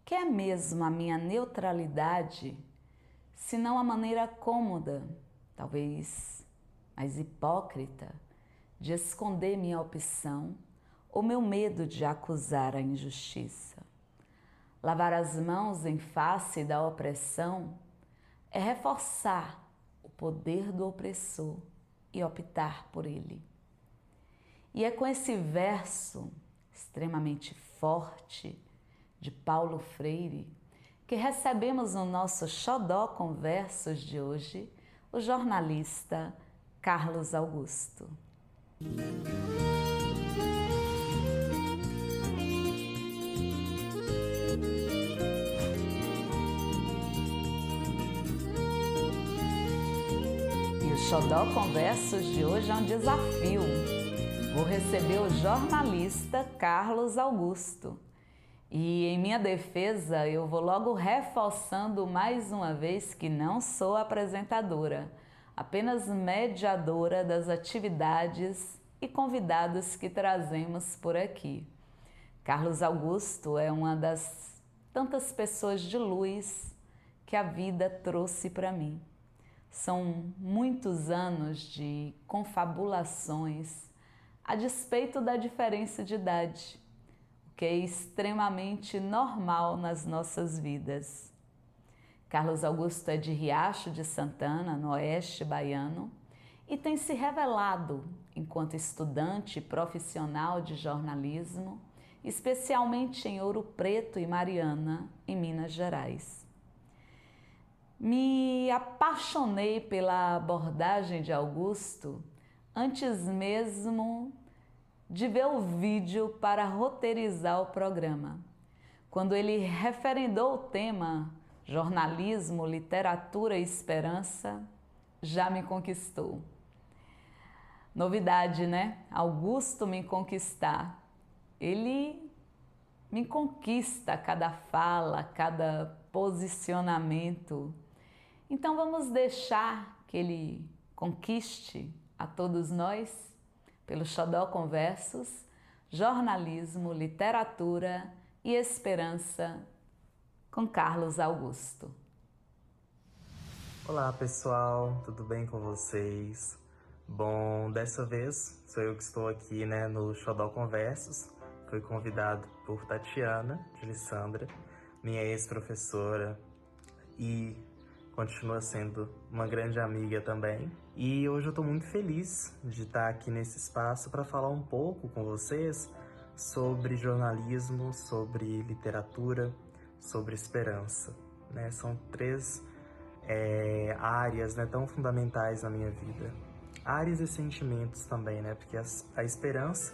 que é mesmo a minha neutralidade, se não a maneira cômoda, talvez mais hipócrita, de esconder minha opção ou meu medo de acusar a injustiça? Lavar as mãos em face da opressão é reforçar o poder do opressor e optar por ele. E é com esse verso extremamente forte de Paulo Freire que recebemos no nosso Xodó Conversos de hoje o jornalista Carlos Augusto. E o Xodó Conversos de hoje é um desafio. Vou receber o jornalista Carlos Augusto. E em minha defesa, eu vou logo reforçando mais uma vez que não sou apresentadora, apenas mediadora das atividades e convidados que trazemos por aqui. Carlos Augusto é uma das tantas pessoas de luz que a vida trouxe para mim. São muitos anos de confabulações a despeito da diferença de idade, o que é extremamente normal nas nossas vidas. Carlos Augusto é de Riacho de Santana, no oeste baiano, e tem se revelado enquanto estudante profissional de jornalismo, especialmente em Ouro Preto e Mariana, em Minas Gerais. Me apaixonei pela abordagem de Augusto antes mesmo de ver o vídeo para roteirizar o programa. Quando ele referendou o tema jornalismo, literatura e esperança, já me conquistou. Novidade, né? Augusto me conquistar. Ele me conquista a cada fala, a cada posicionamento. Então vamos deixar que ele conquiste a todos nós pelo Xodó Conversos, jornalismo, literatura e esperança com Carlos Augusto. Olá pessoal, tudo bem com vocês? Bom, dessa vez sou eu que estou aqui, no Xodó Conversos. Fui convidado por Tatiana de Lissandra, minha ex-professora e continua sendo uma grande amiga também. E hoje eu estou muito feliz de estar aqui nesse espaço para falar um pouco com vocês sobre jornalismo, sobre literatura, sobre esperança. São três áreas tão fundamentais na minha vida. Áreas e sentimentos também, porque a esperança,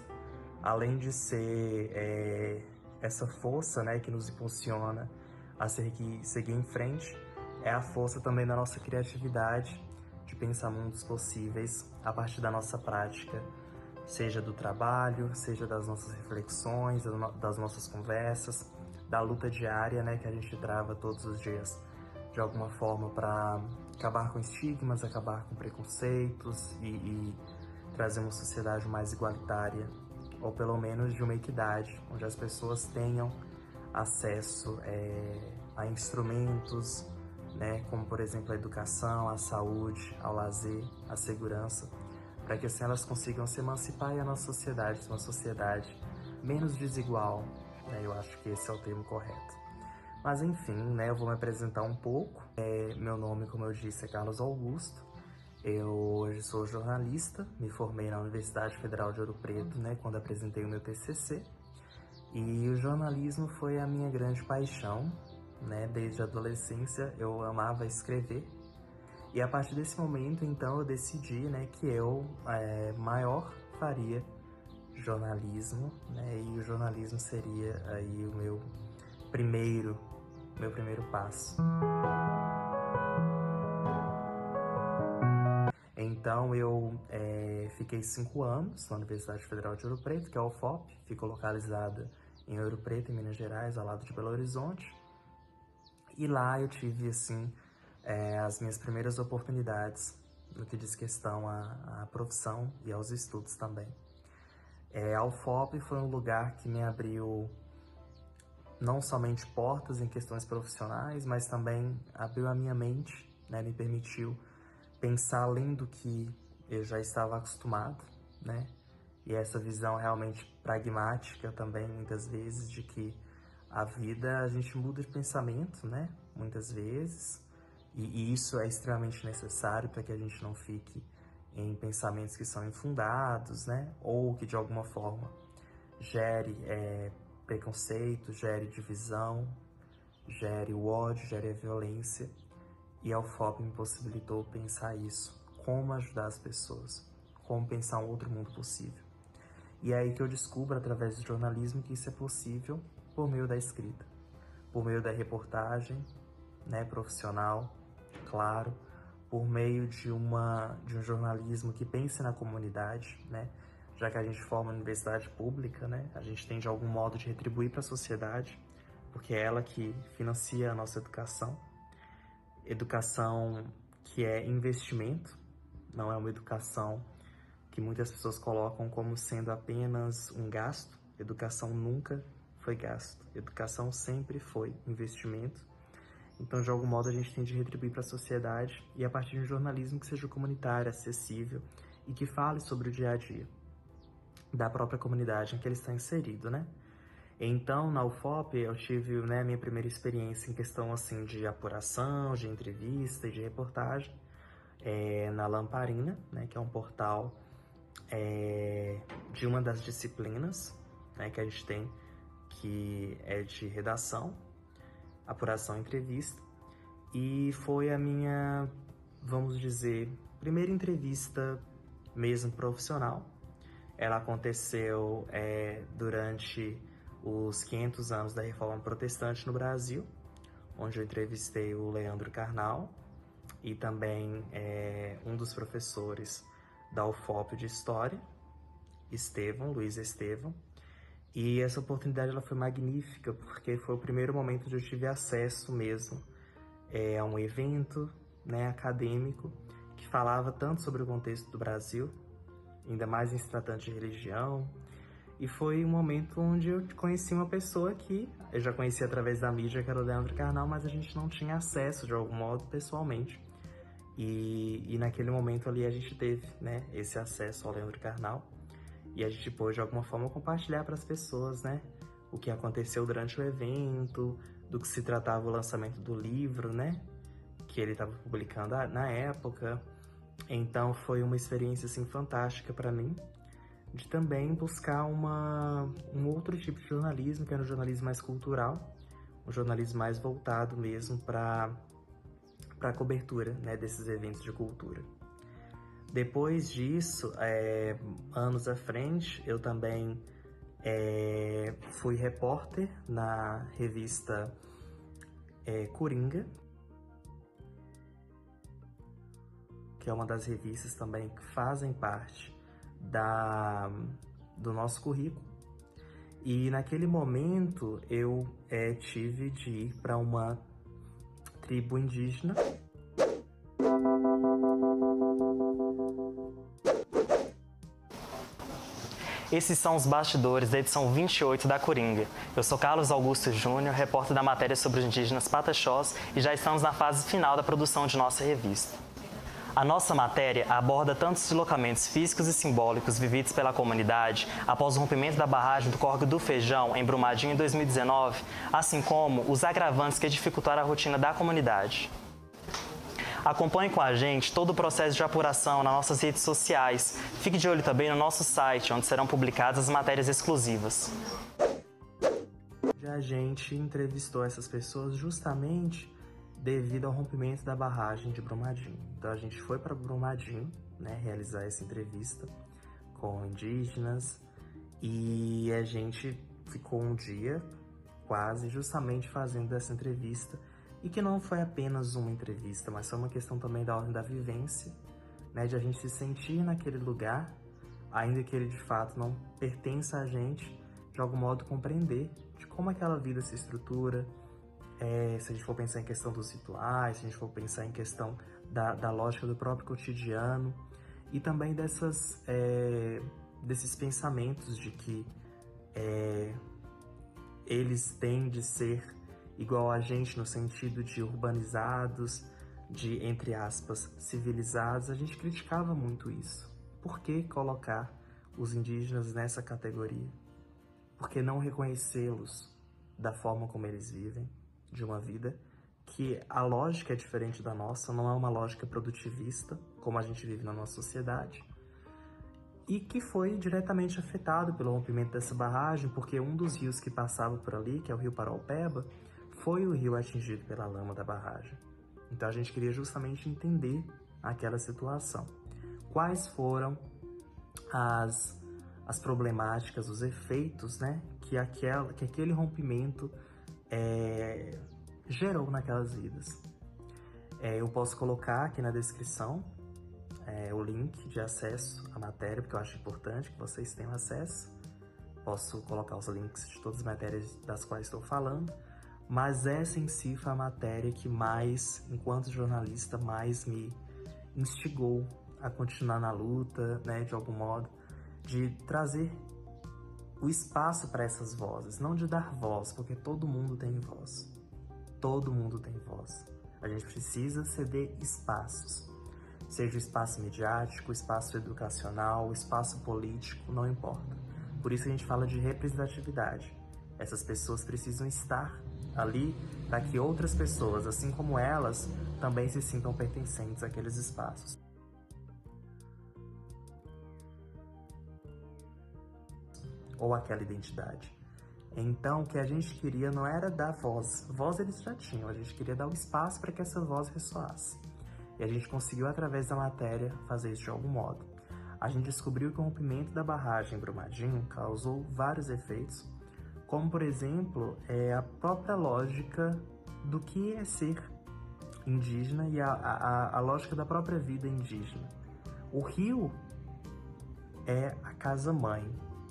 além de ser essa força que nos impulsiona a seguir em frente, é a força também da nossa criatividade, de pensar mundos possíveis a partir da nossa prática, seja do trabalho, seja das nossas reflexões, das nossas conversas, da luta diária que a gente trava todos os dias, de alguma forma para acabar com estigmas, acabar com preconceitos e trazer uma sociedade mais igualitária, ou pelo menos de uma equidade, onde as pessoas tenham acesso a instrumentos, como por exemplo a educação, a saúde, ao lazer, a segurança, para que assim elas consigam se emancipar e a nossa sociedade ser uma sociedade menos desigual, eu acho que esse é o termo correto. Mas enfim, eu vou me apresentar um pouco. Meu nome, como eu disse, é Carlos Augusto. Eu hoje sou jornalista, me formei na Universidade Federal de Ouro Preto, quando apresentei o meu TCC. E o jornalismo foi a minha grande paixão, desde a adolescência eu amava escrever. E a partir desse momento, então, eu decidi, que eu maior faria jornalismo, e o jornalismo seria aí o meu primeiro passo. Então eu fiquei 5 anos na Universidade Federal de Ouro Preto, que é a UFOP, fica localizada em Ouro Preto, em Minas Gerais, ao lado de Belo Horizonte. E lá eu tive, assim, as minhas primeiras oportunidades no que diz questão à profissão e aos estudos também. A UFOP foi um lugar que me abriu não somente portas em questões profissionais, mas também abriu a minha mente, né, me permitiu pensar além do que eu já estava acostumado, né? E essa visão realmente pragmática também, muitas vezes, de que a vida, a gente muda de pensamento, né? Muitas vezes, e isso é extremamente necessário para que a gente não fique em pensamentos que são infundados, né? Ou que de alguma forma gere preconceito, gere divisão, gere o ódio, gere a violência. E a UFOP me possibilitou pensar isso, como ajudar as pessoas, como pensar um outro mundo possível. E é aí que eu descubro, através do jornalismo, que isso é possível por meio da escrita, por meio da reportagem, né, profissional, claro, por meio de um jornalismo que pense na comunidade, né? Já que a gente forma uma universidade pública, né, a gente tem de algum modo de retribuir para a sociedade, porque é ela que financia a nossa educação. Educação que é investimento, não é uma educação que muitas pessoas colocam como sendo apenas um gasto. Educação nunca foi gasto, educação sempre foi investimento. Então, de algum modo, a gente tem de retribuir para a sociedade e a partir de um jornalismo que seja comunitário, acessível e que fale sobre o dia a dia da própria comunidade em que ele está inserido, né? Então, na UFOP, eu tive, né, minha primeira experiência em questão assim de apuração, de entrevista e de reportagem na Lamparina, né, que é um portal de uma das disciplinas, né, que a gente tem, que é de redação, apuração e entrevista. E foi a minha, vamos dizer, primeira entrevista mesmo profissional. Ela aconteceu durante os 500 anos da Reforma Protestante no Brasil, onde eu entrevistei o Leandro Carnal e também um dos professores da UFOP de História, Luiz Estevão. E essa oportunidade ela foi magnífica, porque foi o primeiro momento onde eu tive acesso mesmo a um evento, né, acadêmico que falava tanto sobre o contexto do Brasil, ainda mais em se tratando de religião. E foi um momento onde eu conheci uma pessoa que eu já conhecia através da mídia, que era o Leandro Carnal, mas a gente não tinha acesso de algum modo pessoalmente. E naquele momento ali a gente teve, né, esse acesso ao Leandro Carnal e a gente pôde de alguma forma compartilhar para as pessoas, né, o que aconteceu durante o evento, do que se tratava o lançamento do livro, né, que ele estava publicando na época. Então foi uma experiência assim fantástica para mim, de também buscar um outro tipo de jornalismo, que era um jornalismo mais cultural, um jornalismo mais voltado mesmo para a cobertura, né, desses eventos de cultura. Depois disso, anos à frente, eu também fui repórter na revista Coringa, que é uma das revistas também que fazem parte do nosso currículo. E naquele momento eu tive de ir para uma tribo indígena. Esses são os bastidores da edição 28 da Coringa. Eu sou Carlos Augusto Júnior, repórter da matéria sobre os indígenas Pataxós, e já estamos na fase final da produção de nossa revista. A nossa matéria aborda tantos deslocamentos físicos e simbólicos vividos pela comunidade após o rompimento da barragem do Córrego do Feijão, em Brumadinho, em 2019, assim como os agravantes que dificultaram a rotina da comunidade. Acompanhe com a gente todo o processo de apuração nas nossas redes sociais. Fique de olho também no nosso site, onde serão publicadas as matérias exclusivas. A gente entrevistou essas pessoas justamente devido ao rompimento da barragem de Brumadinho. Então a gente foi para Brumadinho, né, realizar essa entrevista com indígenas e a gente ficou um dia quase justamente fazendo essa entrevista, e que não foi apenas uma entrevista, mas foi uma questão também da ordem da vivência, né, de a gente se sentir naquele lugar, ainda que ele de fato não pertença a gente, de algum modo compreender de como aquela vida se estrutura, se a gente for pensar em questão dos rituais, se a gente for pensar em questão da lógica do próprio cotidiano, e também desses pensamentos de que eles têm de ser igual a gente no sentido de urbanizados, de, entre aspas, civilizados, a gente criticava muito isso. Por que colocar os indígenas nessa categoria? Por que não reconhecê-los da forma como eles vivem, de uma vida que a lógica é diferente da nossa, não é uma lógica produtivista, como a gente vive na nossa sociedade, e que foi diretamente afetado pelo rompimento dessa barragem, porque um dos rios que passava por ali, que é o rio Paraopeba, foi o rio atingido pela lama da barragem. Então a gente queria justamente entender aquela situação. Quais foram as problemáticas, os efeitos, né, que aquele rompimento gerou naquelas vidas. Eu posso colocar aqui na descrição o link de acesso à matéria, porque eu acho importante que vocês tenham acesso. Posso colocar os links de todas as matérias das quais estou falando, mas essa em si foi a matéria que mais, enquanto jornalista, mais me instigou a continuar na luta, né, de algum modo, de trazer o espaço para essas vozes, não de dar voz, porque todo mundo tem voz. Todo mundo tem voz. A gente precisa ceder espaços. Seja o espaço midiático, o espaço educacional, o espaço político, não importa. Por isso a gente fala de representatividade. Essas pessoas precisam estar ali para que outras pessoas, assim como elas, também se sintam pertencentes àqueles espaços. Ou aquela identidade. Então, o que a gente queria não era dar voz. Voz eles já tinham, a gente queria dar o espaço para que essa voz ressoasse. E a gente conseguiu, através da matéria, fazer isso de algum modo. A gente descobriu que o rompimento da barragem em Brumadinho causou vários efeitos, como, por exemplo, a própria lógica do que é ser indígena e a lógica da própria vida indígena. O rio é a casa-mãe,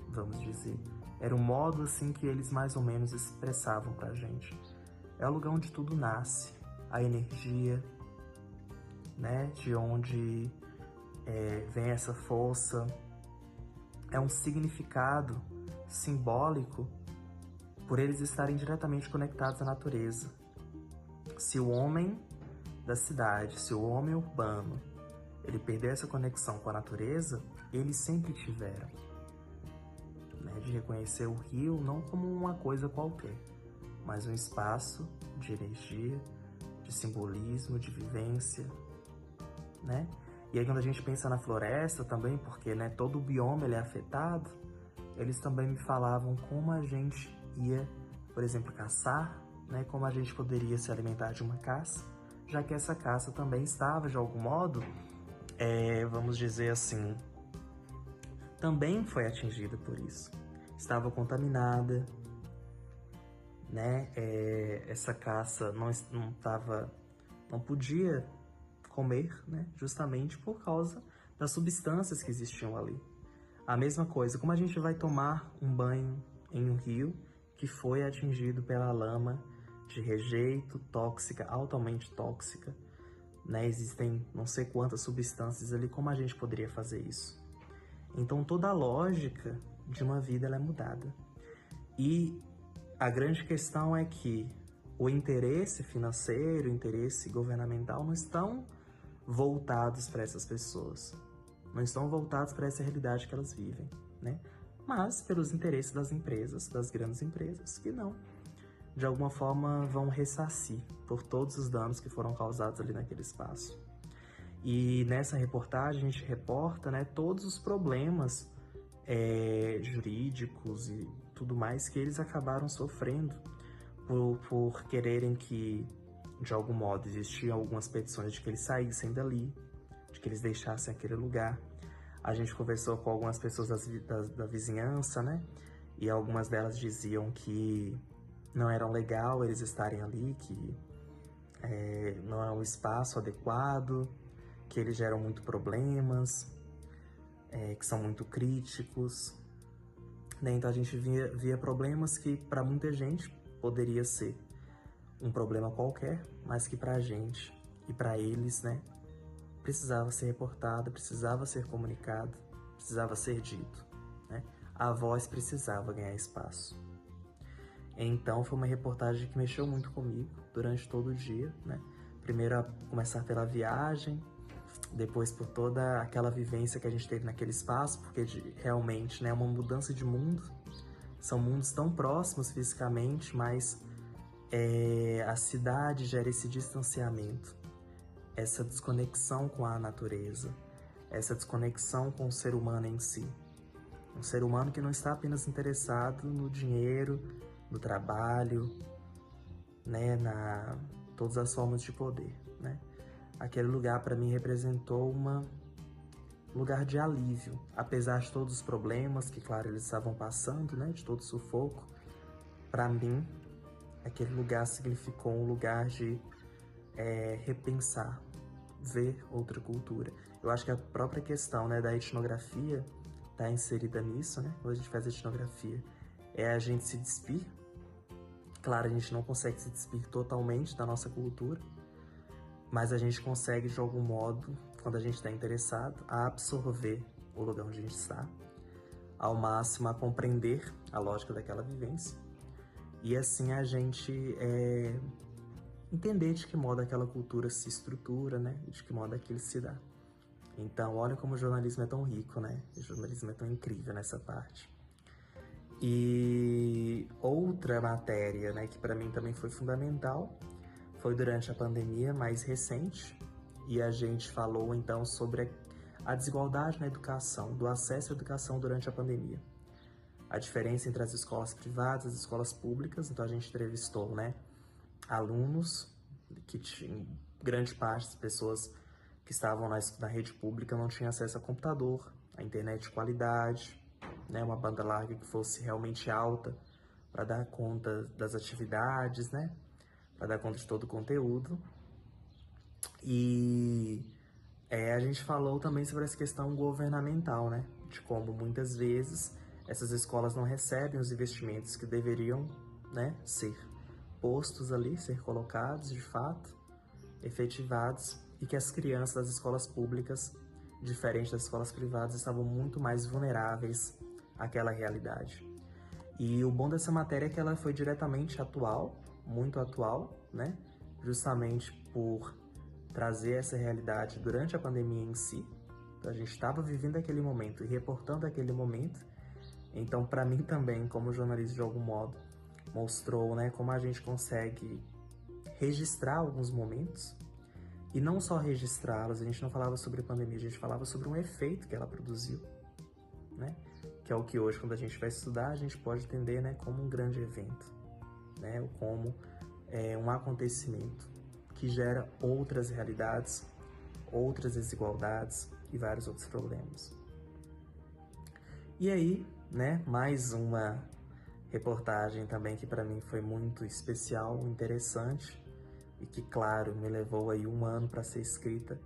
vamos dizer. Era o modo assim que eles mais ou menos expressavam pra gente. É o lugar onde tudo nasce, a energia, né, de onde vem essa força. É um significado simbólico por eles estarem diretamente conectados à natureza. Se o homem da cidade, se o homem urbano, ele perder essa conexão com a natureza, eles sempre tiveram. De reconhecer o rio não como uma coisa qualquer, mas um espaço de energia, de simbolismo, de vivência, né? E aí quando a gente pensa na floresta também, porque todo o bioma ele é afetado, eles também me falavam como a gente ia, por exemplo, caçar, né? Como a gente poderia se alimentar de uma caça, já que essa caça também estava, de algum modo, vamos dizer assim, também foi atingida por isso. Estava contaminada, né? Essa caça não podia comer, né? Justamente por causa das substâncias que existiam ali. A mesma coisa, como a gente vai tomar um banho em um rio que foi atingido pela lama de rejeito, tóxica, altamente tóxica, né? Existem não sei quantas substâncias ali, como a gente poderia fazer isso? Então toda a lógica de uma vida ela é mudada. E a grande questão é que o interesse financeiro, o interesse governamental não estão voltados para essas pessoas, não estão voltados para essa realidade que elas vivem, né? Mas pelos interesses das empresas, das grandes empresas, que não, de alguma forma vão ressarcir por todos os danos que foram causados ali naquele espaço. E nessa reportagem a gente reporta, né, todos os problemas jurídicos e tudo mais que eles acabaram sofrendo por quererem que, de algum modo, existiam algumas petições de que eles saíssem dali, de que eles deixassem aquele lugar. A gente conversou com algumas pessoas da vizinhança, né? E algumas delas diziam que não era legal eles estarem ali, que não é um espaço adequado, que eles geram muito problemas, que são muito críticos, né? Então a gente via problemas que para muita gente poderia ser um problema qualquer, mas que para a gente e para eles, né, precisava ser reportado, precisava ser comunicado, precisava ser dito, né? A voz precisava ganhar espaço. Então foi uma reportagem que mexeu muito comigo durante todo o dia, né? Primeiro a começar pela viagem, depois por toda aquela vivência que a gente teve naquele espaço, porque realmente, né, é uma mudança de mundo. São mundos tão próximos fisicamente, mas a cidade gera esse distanciamento, essa desconexão com a natureza, essa desconexão com o ser humano em si. Um ser humano que não está apenas interessado no dinheiro, no trabalho, né, todas as formas de poder, né? Aquele lugar para mim representou um lugar de alívio, apesar de todos os problemas que, claro, eles estavam passando, né, de todo o sufoco. Para mim, aquele lugar significou um lugar de repensar, ver outra cultura. Eu acho que a própria questão, né, da etnografia está inserida nisso, né? Quando a gente faz etnografia, é a gente se despir. Claro, a gente não consegue se despir totalmente da nossa cultura, mas a gente consegue, de algum modo, quando a gente está interessado, a absorver o lugar onde a gente está, ao máximo a compreender a lógica daquela vivência, e assim a gente entender de que modo aquela cultura se estrutura, né? E de que modo aquilo se dá. Então, olha como o jornalismo é tão rico, né? O jornalismo é tão incrível nessa parte. E outra matéria, né, que para mim também foi fundamental, foi durante a pandemia mais recente, e a gente falou então sobre a desigualdade na educação, do acesso à educação durante a pandemia. A diferença entre as escolas privadas e as escolas públicas. Então a gente entrevistou, né, alunos que tinham, grande parte das pessoas que estavam na rede pública não tinham acesso a computador, a internet de qualidade, né, uma banda larga que fosse realmente alta para dar conta das atividades, né, para dar conta de todo o conteúdo. E a gente falou também sobre essa questão governamental, né, de como muitas vezes essas escolas não recebem os investimentos que deveriam, né, ser postos ali, ser colocados de fato, efetivados, e que as crianças das escolas públicas, diferente das escolas privadas, estavam muito mais vulneráveis àquela realidade. E o bom dessa matéria é que ela foi diretamente atual, muito atual, né? Justamente por trazer essa realidade durante a pandemia em si. Então, a gente estava vivendo aquele momento e reportando aquele momento. Então, para mim também, como jornalista de algum modo, mostrou, né, como a gente consegue registrar alguns momentos. E não só registrá-los, a gente não falava sobre a pandemia, a gente falava sobre um efeito que ela produziu, né? Que é o que hoje, quando a gente vai estudar, a gente pode entender, né, como um grande evento, né? Ou como um acontecimento que gera outras realidades, outras desigualdades e vários outros problemas. E aí, né, mais uma reportagem também que para mim foi muito especial, interessante, e que, claro, me levou aí 1 ano para ser escrita,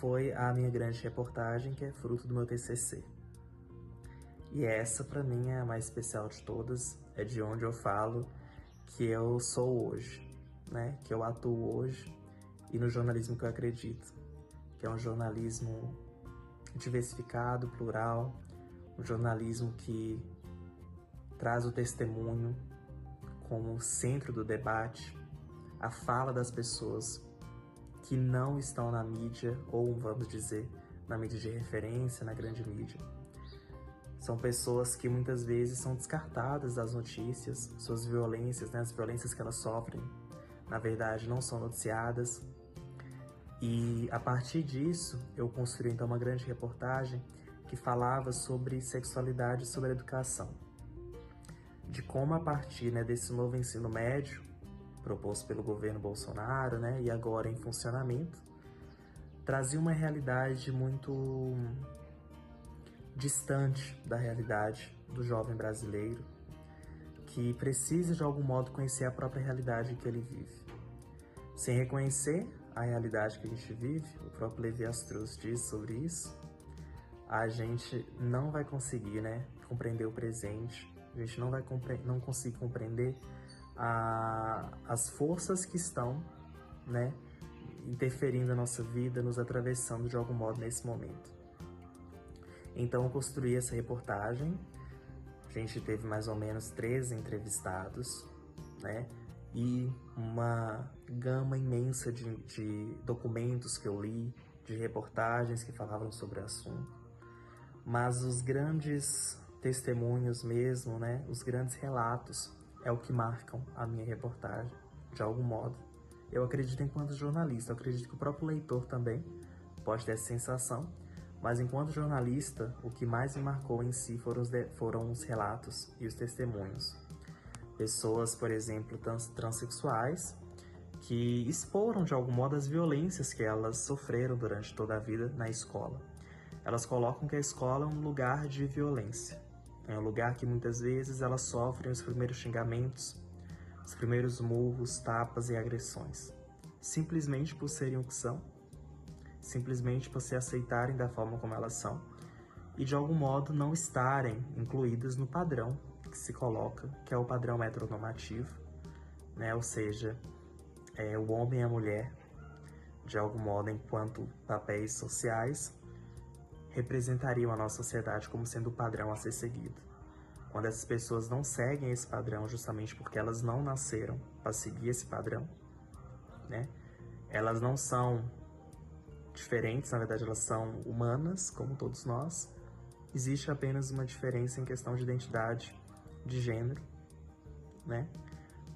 foi a minha grande reportagem, que é fruto do meu TCC. E essa, para mim, é a mais especial de todas, é de onde eu falo que eu sou hoje, né? Que eu atuo hoje, e no jornalismo que eu acredito, que é um jornalismo diversificado, plural, um jornalismo que traz o testemunho como centro do debate, a fala das pessoas que não estão na mídia, ou vamos dizer, na mídia de referência, na grande mídia. São pessoas que muitas vezes são descartadas das notícias, suas violências, né, as violências que elas sofrem, na verdade, não são noticiadas. E a partir disso, eu construí então uma grande reportagem que falava sobre sexualidade e sobre educação. De como a partir, né, desse novo ensino médio, proposto pelo governo Bolsonaro, né, e agora em funcionamento, trazia uma realidade muito distante da realidade do jovem brasileiro, que precisa de algum modo conhecer a própria realidade que ele vive. Sem reconhecer a realidade que a gente vive, o próprio Levi-Strauss diz sobre isso, a gente não vai conseguir, né, compreender o presente, a gente não conseguir compreender as forças que estão, né, interferindo na nossa vida, nos atravessando de algum modo nesse momento. Então eu construí essa reportagem, a gente teve mais ou menos 13 entrevistados, né? E uma gama imensa de documentos que eu li, de reportagens que falavam sobre o assunto. Mas os grandes testemunhos mesmo, né? Os grandes relatos é o que marcam a minha reportagem, de algum modo. Eu acredito enquanto jornalista, eu acredito que o próprio leitor também pode ter essa sensação, mas enquanto jornalista, o que mais me marcou em si foram os relatos e os testemunhos. Pessoas, por exemplo, transexuais, que exporam de algum modo as violências que elas sofreram durante toda a vida na escola. Elas colocam que a escola é um lugar de violência, é um lugar que muitas vezes elas sofrem os primeiros xingamentos, os primeiros murros, tapas e agressões, simplesmente por serem o que são, simplesmente por se aceitarem da forma como elas são e de algum modo não estarem incluídas no padrão que se coloca, que é o padrão heteronormativo, né? Ou seja, o homem e a mulher, de algum modo, enquanto papéis sociais, representariam a nossa sociedade como sendo o padrão a ser seguido. Quando essas pessoas não seguem esse padrão justamente porque elas não nasceram para seguir esse padrão, né? Elas não são diferentes, na verdade elas são humanas, como todos nós. Existe apenas uma diferença em questão de identidade de gênero, né?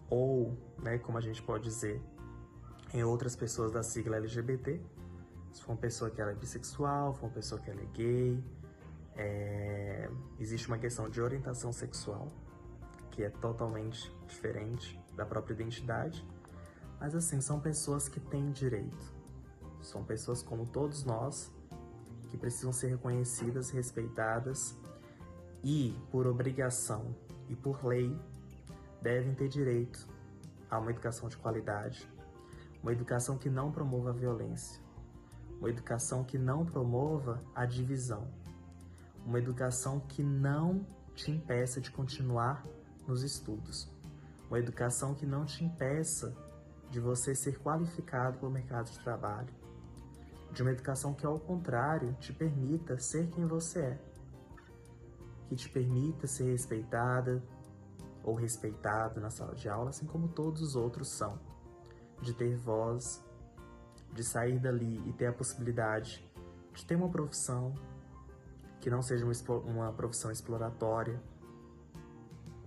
Ou, né, como a gente pode dizer, em outras pessoas da sigla LGBT, se for uma pessoa que ela é bissexual, se for uma pessoa que ela é gay, existe uma questão de orientação sexual, que é totalmente diferente da própria identidade, mas assim, são pessoas que têm direito, são pessoas como todos nós, que precisam ser reconhecidas, respeitadas e, por obrigação e por lei, devem ter direito a uma educação de qualidade, uma educação que não promova a violência, uma educação que não promova a divisão, uma educação que não te impeça de continuar nos estudos, uma educação que não te impeça de você ser qualificado para o mercado de trabalho, de uma educação que, ao contrário, te permita ser quem você é, que te permita ser respeitada ou respeitado na sala de aula, assim como todos os outros são, de ter voz, de sair dali e ter a possibilidade de ter uma profissão que não seja uma profissão exploratória,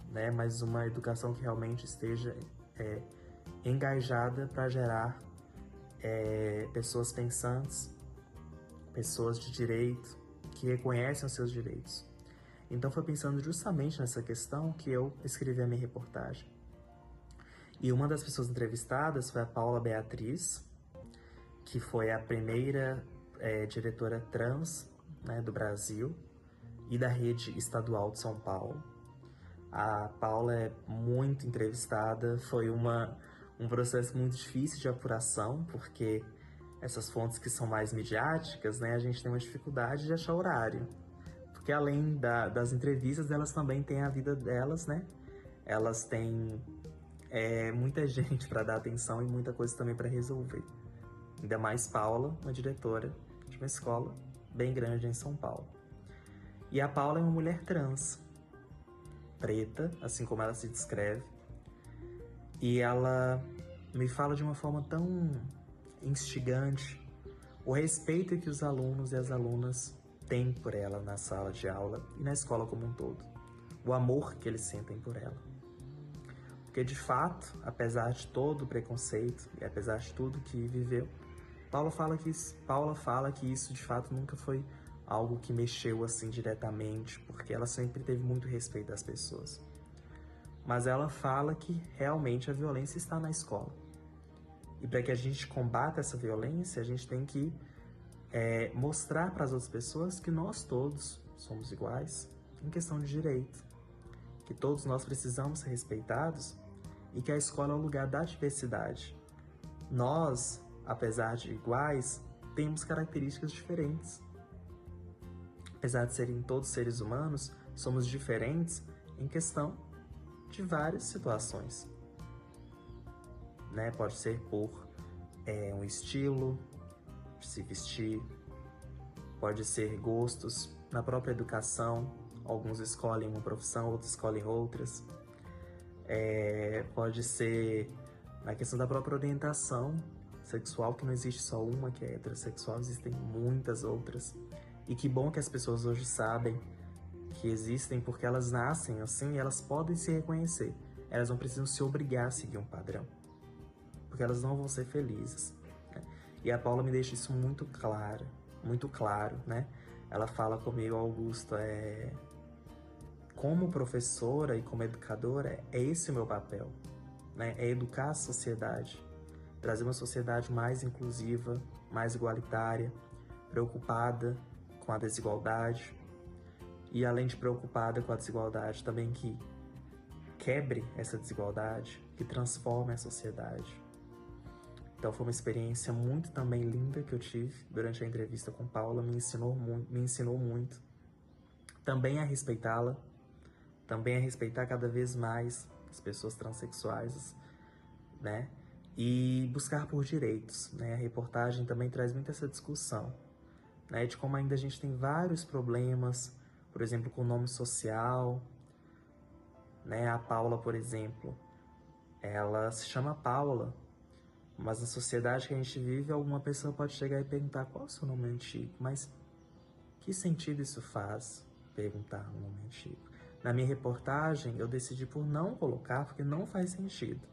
né, mas uma educação que realmente esteja engajada para gerar pessoas pensantes, pessoas de direito, que reconhecem os seus direitos. Então foi pensando justamente nessa questão que eu escrevi a minha reportagem. E uma das pessoas entrevistadas foi a Paula Beatriz, que foi a primeira diretora trans, né, do Brasil e da rede estadual de São Paulo. A Paula é muito entrevistada, foi um processo muito difícil de apuração, porque essas fontes que são mais midiáticas, né, a gente tem uma dificuldade de achar horário. Porque além das entrevistas, elas também têm a vida delas, né? Elas têm muita gente para dar atenção e muita coisa também para resolver. Ainda mais Paula, uma diretora de uma escola bem grande em São Paulo. E a Paula é uma mulher trans, preta, assim como ela se descreve. E ela me fala de uma forma tão instigante o respeito que os alunos e as alunas têm por ela na sala de aula e na escola como um todo. O amor que eles sentem por ela. Porque, de fato, apesar de todo o preconceito e apesar de tudo que viveu, Paula fala que isso, de fato, nunca foi algo que mexeu assim diretamente, porque ela sempre teve muito respeito das pessoas. Mas ela fala que realmente a violência está na escola. E para que a gente combata essa violência, a gente tem que mostrar para as outras pessoas que nós todos somos iguais em questão de direito, que todos nós precisamos ser respeitados e que a escola é o lugar da diversidade. Nós, apesar de iguais, temos características diferentes. Apesar de serem todos seres humanos, somos diferentes em questão de várias situações. Né? Pode ser por um estilo de se vestir, pode ser gostos na própria educação, alguns escolhem uma profissão, outros escolhem outras. pode ser na questão da própria orientação sexual, que não existe só uma que é heterossexual, existem muitas outras. E que bom que as pessoas hoje sabem que existem, porque elas nascem assim e elas podem se reconhecer. Elas não precisam se obrigar a seguir um padrão, porque elas não vão ser felizes, né? E a Paula me deixa isso muito claro, né? Ela fala comigo, Augusto, como professora e como educadora, é esse o meu papel, né? É educar a sociedade, trazer uma sociedade mais inclusiva, mais igualitária, preocupada com a desigualdade, e além de preocupada com a desigualdade, também que quebre essa desigualdade, que transforme a sociedade. Então foi uma experiência muito também linda que eu tive durante a entrevista com Paula, me ensinou muito. Também a respeitá-la, também a respeitar cada vez mais as pessoas transexuais, né? E buscar por direitos, né? A reportagem também traz muito essa discussão, né? De como ainda a gente tem vários problemas, por exemplo, com o nome social, né? A Paula, por exemplo, ela se chama Paula, mas na sociedade que a gente vive, alguma pessoa pode chegar e perguntar qual é o seu nome antigo, mas que sentido isso faz, perguntar o nome antigo? Na minha reportagem, eu decidi por não colocar, porque não faz sentido.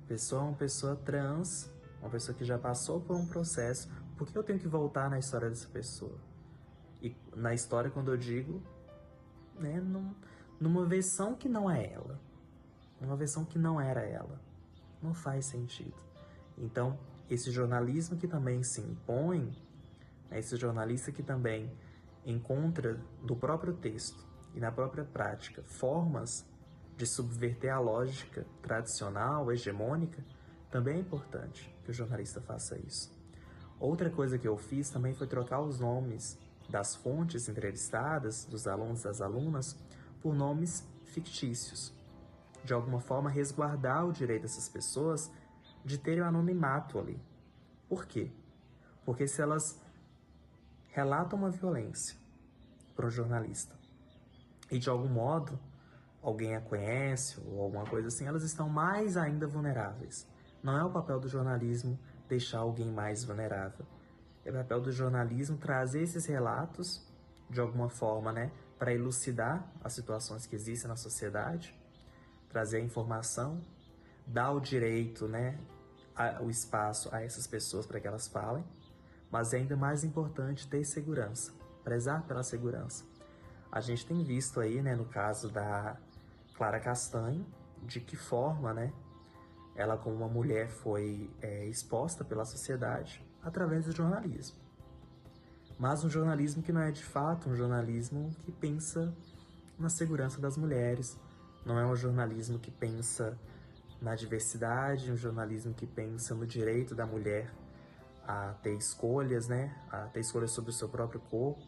Pessoa é uma pessoa trans, uma pessoa que já passou por um processo, por que eu tenho que voltar na história dessa pessoa? E na história, quando eu digo, né, numa versão que não é ela, uma versão que não era ela, não faz sentido. Então, esse jornalismo que também se impõe, né, esse jornalista que também encontra no próprio texto e na própria prática formas de subverter a lógica tradicional, hegemônica, também é importante que o jornalista faça isso. Outra coisa que eu fiz também foi trocar os nomes das fontes entrevistadas, dos alunos e das alunas, por nomes fictícios. De alguma forma, resguardar o direito dessas pessoas de terem o anonimato ali. Por quê? Porque se elas relatam uma violência para um jornalista e de algum modo alguém a conhece ou alguma coisa assim, elas estão mais ainda vulneráveis. Não é o papel do jornalismo deixar alguém mais vulnerável. É o papel do jornalismo trazer esses relatos de alguma forma, né, para elucidar as situações que existem na sociedade, trazer a informação, dar o direito, né, o espaço a essas pessoas para que elas falem, mas é ainda mais importante ter segurança, prezar pela segurança. A gente tem visto aí, né, no caso da Clara Castanho, de que forma, né, ela como uma mulher foi exposta pela sociedade através do jornalismo. Mas um jornalismo que não é de fato um jornalismo que pensa na segurança das mulheres, não é um jornalismo que pensa na diversidade, um jornalismo que pensa no direito da mulher a ter escolhas, né, a ter escolhas sobre o seu próprio corpo.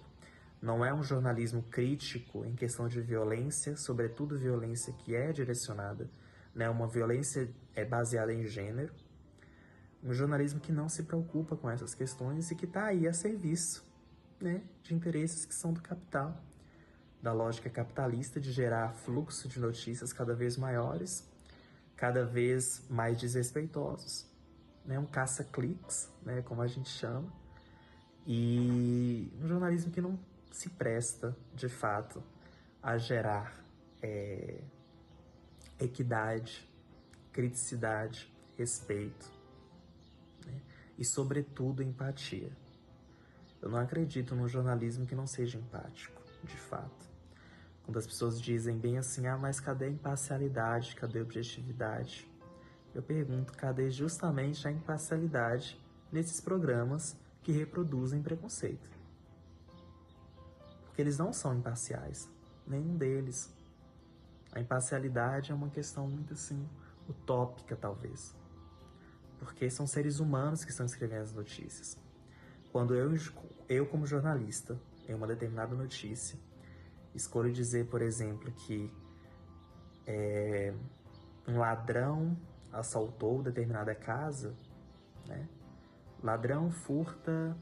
Não é um jornalismo crítico em questão de violência, sobretudo violência que é direcionada, né, uma violência baseada em gênero. Um jornalismo que não se preocupa com essas questões e que está aí a serviço, né, de interesses que são do capital, da lógica capitalista de gerar fluxo de notícias cada vez maiores, cada vez mais desrespeitosos, né, um caça-cliques, né, como a gente chama, e um jornalismo que não se presta, de fato, a gerar equidade, criticidade, respeito, né, e, sobretudo, empatia. Eu não acredito num jornalismo que não seja empático, de fato. Quando as pessoas dizem bem assim, mas cadê a imparcialidade, cadê a objetividade? Eu pergunto, cadê justamente a imparcialidade nesses programas que reproduzem preconceito? Porque eles não são imparciais, nenhum deles. A imparcialidade é uma questão muito assim, utópica talvez. Porque são seres humanos que estão escrevendo as notícias. Quando eu como jornalista, em uma determinada notícia, escolho dizer, por exemplo, que um ladrão assaltou determinada casa, né? Ladrão furta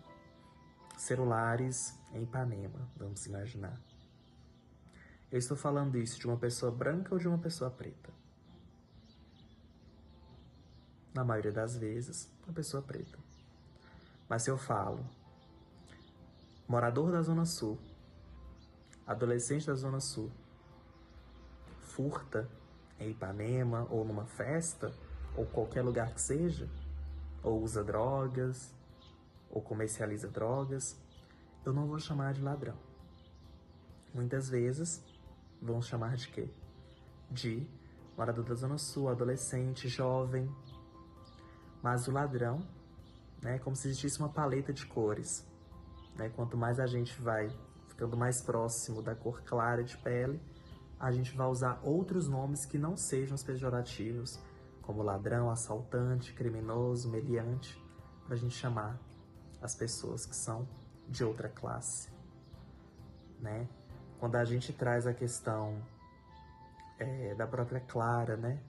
celulares em Ipanema, vamos imaginar. Eu estou falando isso de uma pessoa branca ou de uma pessoa preta? Na maioria das vezes, uma pessoa preta. Mas se eu falo morador da Zona Sul, adolescente da Zona Sul, furta em Ipanema ou numa festa, ou qualquer lugar que seja, ou usa drogas, ou comercializa drogas, eu não vou chamar de ladrão. Muitas vezes, vão chamar de quê? De morador da Zona Sul, adolescente, jovem. Mas o ladrão, né, é como se existisse uma paleta de cores. Né? Quanto mais a gente vai ficando mais próximo da cor clara de pele, a gente vai usar outros nomes que não sejam os pejorativos, como ladrão, assaltante, criminoso, meliante, para a gente chamar as pessoas que são de outra classe. Né? Quando a gente traz a questão da própria Clara, né,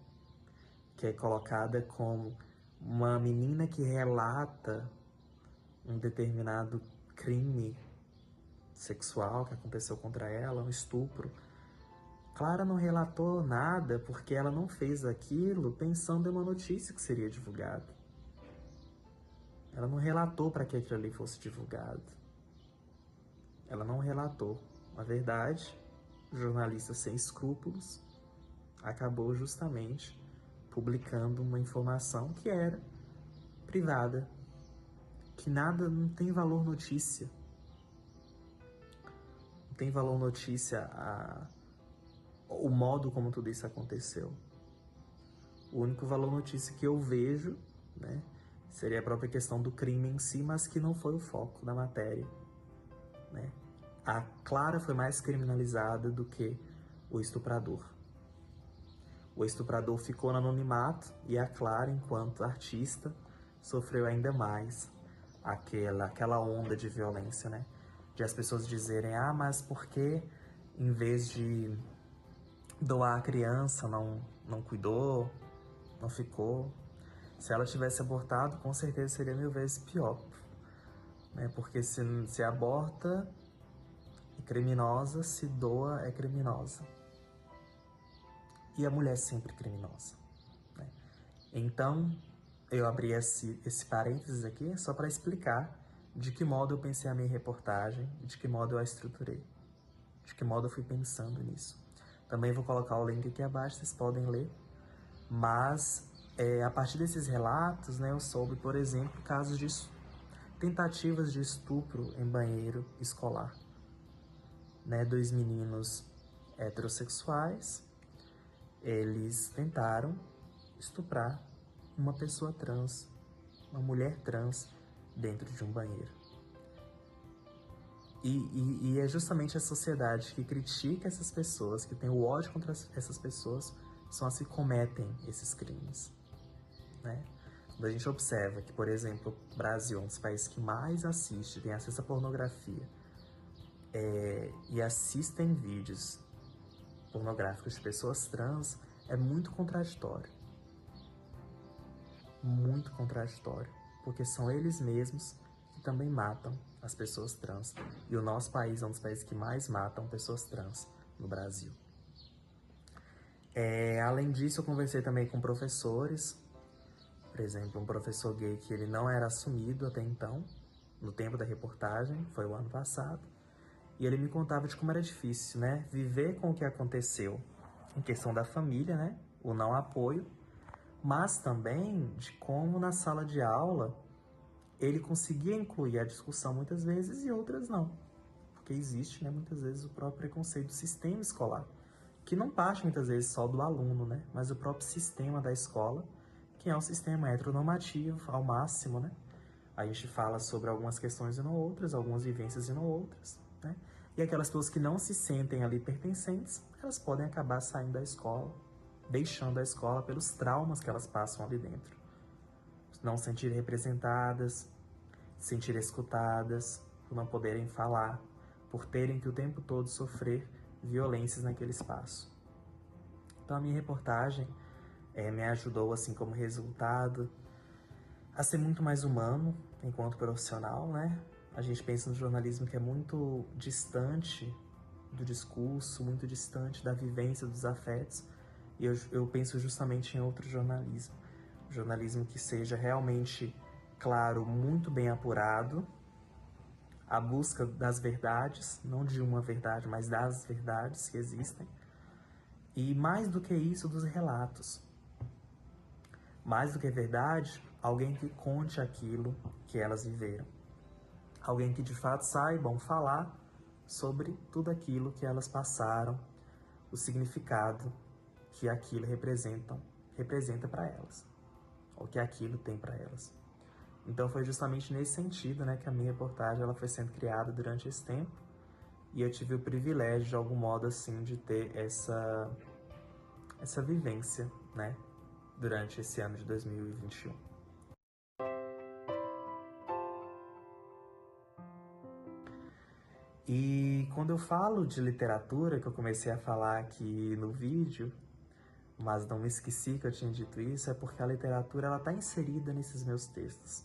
que é colocada como uma menina que relata um determinado crime sexual que aconteceu contra ela, um estupro. Clara não relatou nada porque ela não fez aquilo pensando em uma notícia que seria divulgada. Ela não relatou para que aquilo ali fosse divulgado. Ela não relatou. Na verdade, o jornalista sem escrúpulos acabou justamente publicando uma informação que era privada, que nada, não tem valor notícia. Não tem valor notícia o modo como tudo isso aconteceu. O único valor notícia que eu vejo, né, seria a própria questão do crime em si, mas que não foi o foco da matéria. Né? A Clara foi mais criminalizada do que o estuprador. O estuprador ficou no anonimato e a Clara, enquanto artista, sofreu ainda mais aquela onda de violência, né? De as pessoas dizerem, mas por que em vez de doar a criança não cuidou, não ficou? Se ela tivesse abortado, com certeza seria 1000 vezes pior. Né? Porque se aborta é criminosa, se doa é criminosa. E a mulher é sempre criminosa. Né? Então, eu abri esse parênteses aqui só para explicar de que modo eu pensei a minha reportagem, de que modo eu a estruturei, de que modo eu fui pensando nisso. Também vou colocar o link aqui abaixo, vocês podem ler. Mas, a partir desses relatos, né, eu soube, por exemplo, casos de tentativas de estupro em banheiro escolar. Né, 2 meninos heterossexuais, eles tentaram estuprar uma pessoa trans, uma mulher trans, dentro de um banheiro. E é justamente a sociedade que critica essas pessoas, que tem o ódio contra essas pessoas, são as que cometem esses crimes. Né? Quando a gente observa que, por exemplo, o Brasil é um dos países que mais assiste, tem acesso à pornografia, e assistem vídeos pornográficos de pessoas trans, é muito contraditório. Muito contraditório, porque são eles mesmos que também matam as pessoas trans. E o nosso país é um dos países que mais matam pessoas trans no Brasil. Além disso, eu conversei também com professores, por exemplo, um professor gay que ele não era assumido até então, no tempo da reportagem, foi o ano passado, e ele me contava de como era difícil, né, viver com o que aconteceu em questão da família, né, o não apoio, mas também de como na sala de aula ele conseguia incluir a discussão muitas vezes e outras não. Porque existe, né, muitas vezes o próprio preconceito do sistema escolar, que não parte muitas vezes só do aluno, né, mas do próprio sistema da escola, que é um sistema heteronormativo ao máximo, né. A gente fala sobre algumas questões e não outras, algumas vivências e não outras, né. E aquelas pessoas que não se sentem ali pertencentes, elas podem acabar saindo da escola, deixando a escola pelos traumas que elas passam ali dentro. Não se sentirem representadas, se sentirem escutadas, por não poderem falar, por terem que o tempo todo sofrer violências naquele espaço. Então a minha reportagem me ajudou, assim como resultado, a ser muito mais humano enquanto profissional, né? A gente pensa no jornalismo que é muito distante do discurso, muito distante da vivência dos afetos. E eu penso justamente em outro jornalismo. Jornalismo que seja realmente, claro, muito bem apurado, a busca das verdades, não de uma verdade, mas das verdades que existem. E mais do que isso, dos relatos. Mais do que verdade, alguém que conte aquilo que elas viveram. Alguém que de fato saibam falar sobre tudo aquilo que elas passaram, o significado que aquilo representa para elas, ou que aquilo tem para elas. Então foi justamente nesse sentido, né, que a minha reportagem ela foi sendo criada durante esse tempo, e eu tive o privilégio, de algum modo assim, de ter essa vivência, né, durante esse ano de 2021. E quando eu falo de literatura, que eu comecei a falar aqui no vídeo, mas não me esqueci que eu tinha dito isso, é porque a literatura ela está inserida nesses meus textos.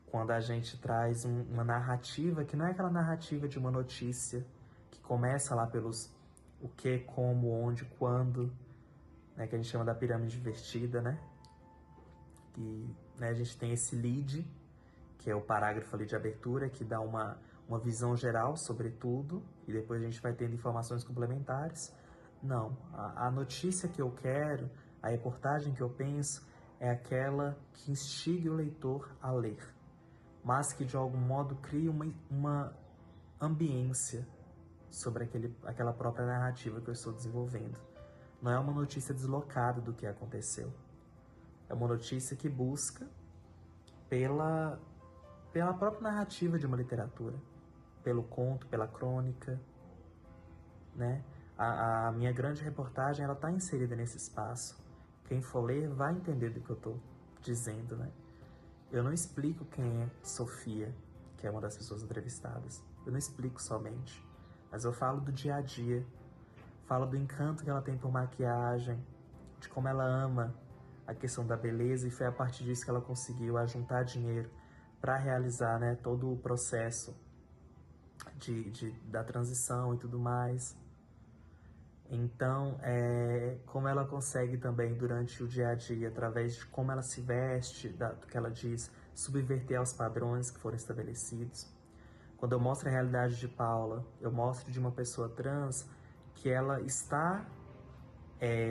Quando a gente traz uma narrativa, que não é aquela narrativa de uma notícia, que começa lá pelos o que, como, onde, quando, né, que a gente chama da pirâmide invertida, né? E né, a gente tem esse lead, que é o parágrafo ali de abertura, que dá uma visão geral sobre tudo, e depois a gente vai tendo informações complementares. Não, a notícia que eu quero, a reportagem que eu penso, é aquela que instigue o leitor a ler, mas que de algum modo cria uma ambiência sobre aquela própria narrativa que eu estou desenvolvendo. Não é uma notícia deslocada do que aconteceu. É uma notícia que busca pela própria narrativa de uma literatura, pelo conto, pela crônica, né? A minha grande reportagem, ela está inserida nesse espaço. Quem for ler vai entender do que eu estou dizendo, né? Eu não explico quem é Sofia, que é uma das pessoas entrevistadas. Eu não explico somente, mas eu falo do dia a dia, falo do encanto que ela tem por maquiagem, de como ela ama a questão da beleza, e foi a partir disso que ela conseguiu ajuntar dinheiro para realizar, né, todo o processo da transição e tudo mais. Então, como ela consegue também, durante o dia a dia, através de como ela se veste, do que ela diz, subverter aos padrões que foram estabelecidos. Quando eu mostro a realidade de Paula, eu mostro de uma pessoa trans que ela está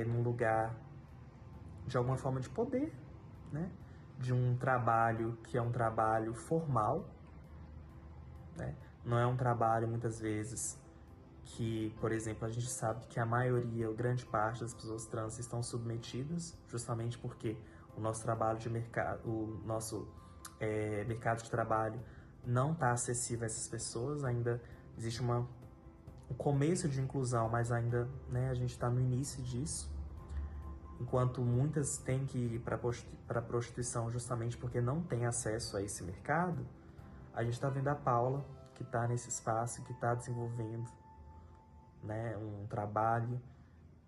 num lugar, de alguma forma, de poder, né? De um trabalho que é um trabalho formal, né? Não é um trabalho, muitas vezes, que, por exemplo, a gente sabe que a maioria, ou grande parte das pessoas trans estão submetidas, justamente porque o nosso trabalho de mercado, o nosso mercado de trabalho não está acessível a essas pessoas, ainda existe um começo de inclusão, mas ainda, né, a gente está no início disso, enquanto muitas têm que ir para a prostituição justamente porque não têm acesso a esse mercado. A gente está vendo a Paula, que está nesse espaço, que está desenvolvendo, né, um trabalho,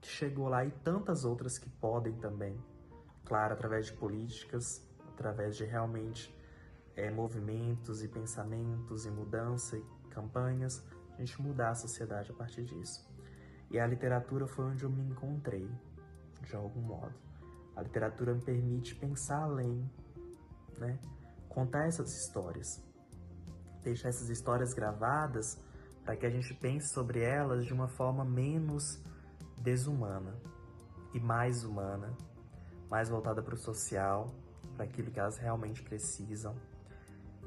que chegou lá, e tantas outras que podem também, claro, através de políticas, através de realmente movimentos e pensamentos e mudança e campanhas, a gente mudar a sociedade a partir disso. E a literatura foi onde eu me encontrei, de algum modo. A literatura me permite pensar além, né? Contar essas histórias, deixar essas histórias gravadas para que a gente pense sobre elas de uma forma menos desumana e mais humana, mais voltada para o social, para aquilo que elas realmente precisam.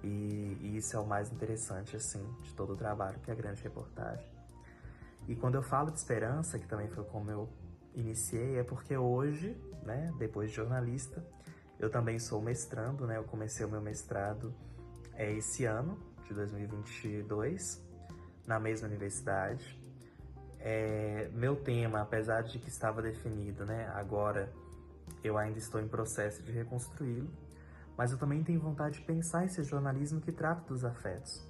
E isso é o mais interessante, assim, de todo o trabalho, que é a grande reportagem. E quando eu falo de esperança, que também foi como eu iniciei, é porque hoje, né, depois de jornalista, eu também sou mestrando, né? Eu comecei o meu mestrado esse ano, de 2022, na mesma universidade. Meu tema, apesar de que estava definido, né, agora eu ainda estou em processo de reconstruí-lo, mas eu também tenho vontade de pensar esse jornalismo que trata dos afetos.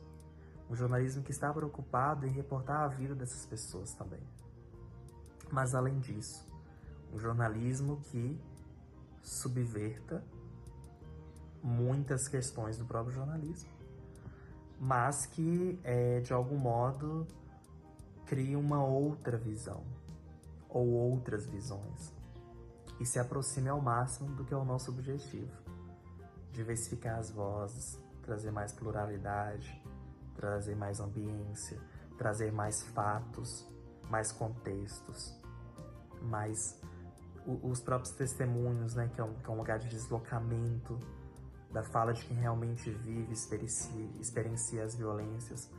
Um jornalismo que está preocupado em reportar a vida dessas pessoas também. Mas além disso, um jornalismo que subverta muitas questões do próprio jornalismo, mas que, de algum modo, crie uma outra visão ou outras visões e se aproxime ao máximo do que é o nosso objetivo. Diversificar as vozes, trazer mais pluralidade, trazer mais ambiência, trazer mais fatos, mais contextos, mais os próprios testemunhos, né, que é um lugar de deslocamento da fala de quem realmente vive, experiencia as violências,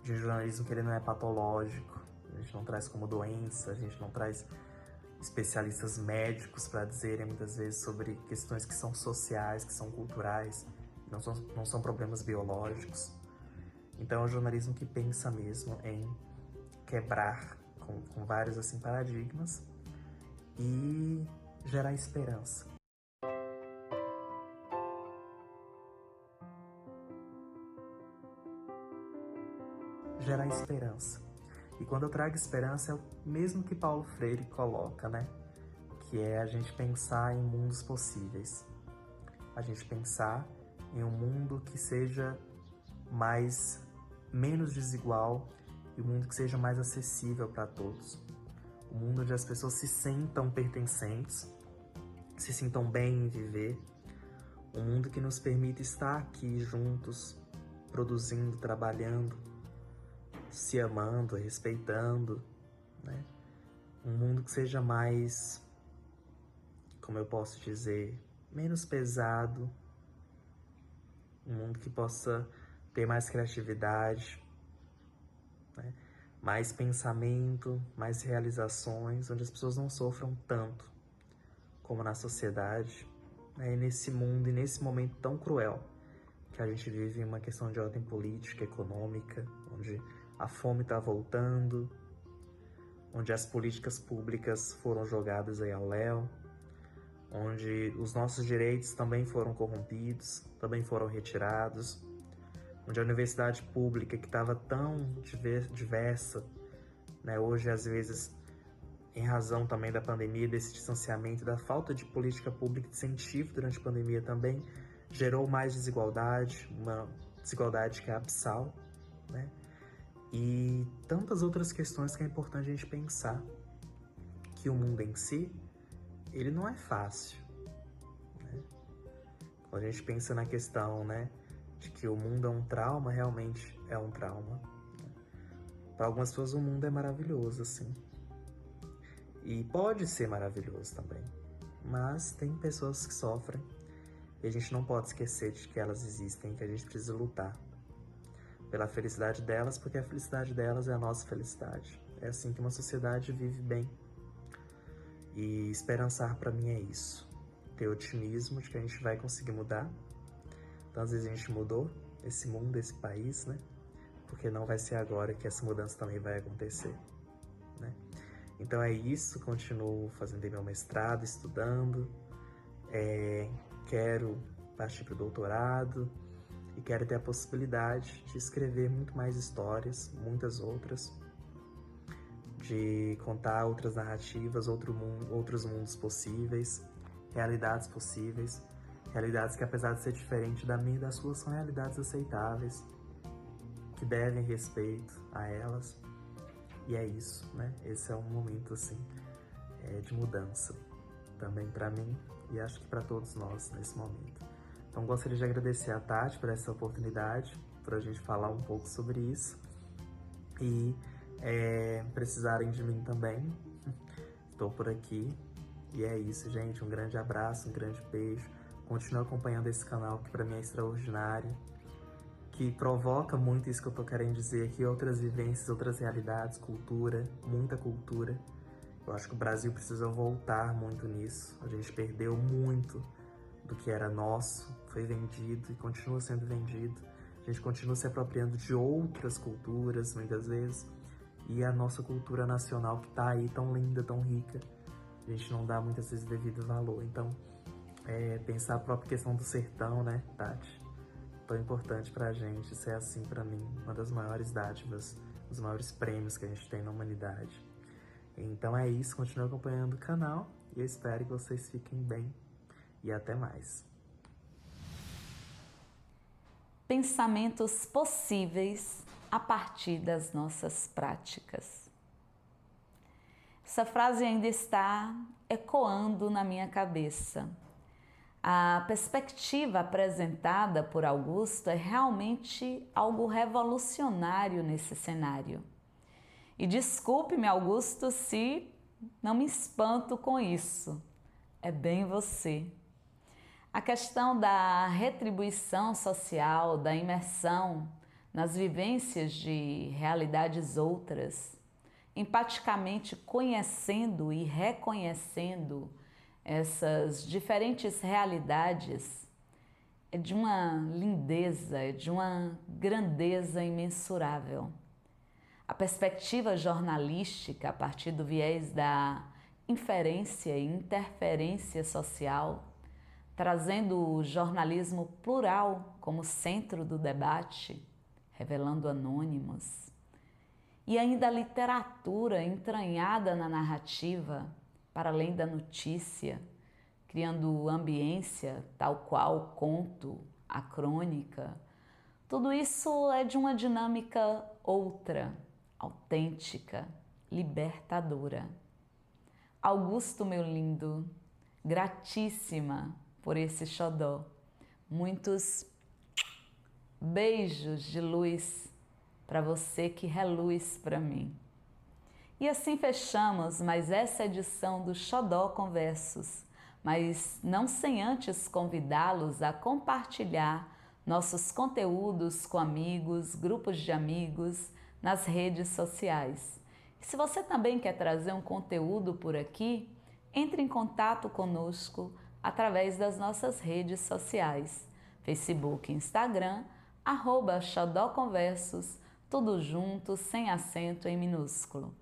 de um jornalismo que ele não é patológico, a gente não traz como doença, a gente não traz especialistas médicos para dizerem muitas vezes sobre questões que são sociais, que são culturais, não são problemas biológicos. Então é um jornalismo que pensa mesmo em quebrar com vários assim, paradigmas e gerar esperança. Gerar esperança. E quando eu trago esperança, é o mesmo que Paulo Freire coloca, né? Que é a gente pensar em mundos possíveis. A gente pensar em um mundo que seja menos desigual e um mundo que seja mais acessível para todos. Um mundo onde as pessoas se sintam pertencentes, se sintam bem em viver. Um mundo que nos permita estar aqui juntos, produzindo, trabalhando, se amando, respeitando, né? Um mundo que seja mais, como eu posso dizer, menos pesado. Um mundo que possa ter mais criatividade, né? Mais pensamento, mais realizações, onde as pessoas não sofram tanto como na sociedade, né? E nesse mundo e nesse momento tão cruel que a gente vive, uma questão de ordem política, econômica, onde a fome está voltando, onde as políticas públicas foram jogadas aí ao léu, onde os nossos direitos também foram corrompidos, também foram retirados, onde a universidade pública, que estava tão diversa, né, hoje às vezes, em razão também da pandemia, desse distanciamento, da falta de política pública de incentivo durante a pandemia também, gerou mais desigualdade, uma desigualdade que é abissal, né? E tantas outras questões que é importante a gente pensar, que o mundo em si, ele não é fácil, né? Quando a gente pensa na questão, né, de que o mundo é um trauma, realmente é um trauma. Para algumas pessoas o mundo é maravilhoso, assim. E pode ser maravilhoso também, mas tem pessoas que sofrem e a gente não pode esquecer de que elas existem, que a gente precisa lutar pela felicidade delas, porque a felicidade delas é a nossa felicidade. É assim que uma sociedade vive bem. E esperançar para mim é isso. Ter otimismo de que a gente vai conseguir mudar. Então, às vezes a gente mudou esse mundo, esse país, né? Porque não vai ser agora que essa mudança também vai acontecer, né? Então é isso, continuo fazendo meu mestrado, estudando, quero partir para o doutorado, e quero ter a possibilidade de escrever muito mais histórias, muitas outras, de contar outras narrativas, outros mundos possíveis, realidades possíveis, realidades que, apesar de ser diferente da minha e das suas, são realidades aceitáveis, que devem respeito a elas. E é isso, né? Esse é um momento, assim, de mudança, também para mim e acho que para todos nós nesse momento. Então, gostaria de agradecer a Tati por essa oportunidade, por a gente falar um pouco sobre isso. E precisarem de mim também, estou por aqui. E é isso, gente. Um grande abraço, um grande beijo. Continue acompanhando esse canal, que para mim é extraordinário, que provoca muito isso que eu tô querendo dizer aqui, outras vivências, outras realidades, cultura, muita cultura. Eu acho que o Brasil precisa voltar muito nisso. A gente perdeu muito do que era nosso, foi vendido e continua sendo vendido. A gente continua se apropriando de outras culturas, muitas vezes, e a nossa cultura nacional, que tá aí tão linda, tão rica, a gente não dá muitas vezes devido valor. Então, pensar a própria questão do sertão, né, Tati? Tão importante pra gente, isso é, assim, pra mim, uma das maiores dádivas, os maiores prêmios que a gente tem na humanidade. Então é isso, continue acompanhando o canal e eu espero que vocês fiquem bem. E até mais. Pensamentos possíveis a partir das nossas práticas. Essa frase ainda está ecoando na minha cabeça. A perspectiva apresentada por Augusto é realmente algo revolucionário nesse cenário. E desculpe-me, Augusto, se não me espanto com isso. É bem você. A questão da retribuição social, da imersão nas vivências de realidades outras, empaticamente conhecendo e reconhecendo essas diferentes realidades, é de uma lindeza, é de uma grandeza imensurável. A perspectiva jornalística, a partir do viés da inferência e interferência social, trazendo o jornalismo plural como centro do debate, revelando anônimos, e ainda a literatura entranhada na narrativa, para além da notícia, criando ambiência, tal qual o conto, a crônica. Tudo isso é de uma dinâmica outra, autêntica, libertadora. Augusto, meu lindo, gratíssima por esse xodó. Muitos beijos de luz para você que reluz para mim. E assim fechamos mais essa edição do Xodó Conversos, mas não sem antes convidá-los a compartilhar nossos conteúdos com amigos, grupos de amigos, nas redes sociais. E se você também quer trazer um conteúdo por aqui, entre em contato conosco através das nossas redes sociais, Facebook e Instagram, @XodóConversos, tudo junto, sem acento em minúsculo.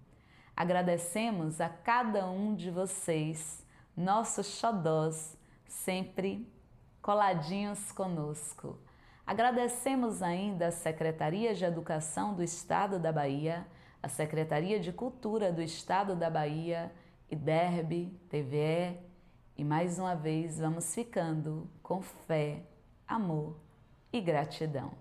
Agradecemos a cada um de vocês, nossos xodós, sempre coladinhos conosco. Agradecemos ainda a Secretaria de Educação do Estado da Bahia, a Secretaria de Cultura do Estado da Bahia, IDERB, TVE, e mais uma vez vamos ficando com fé, amor e gratidão.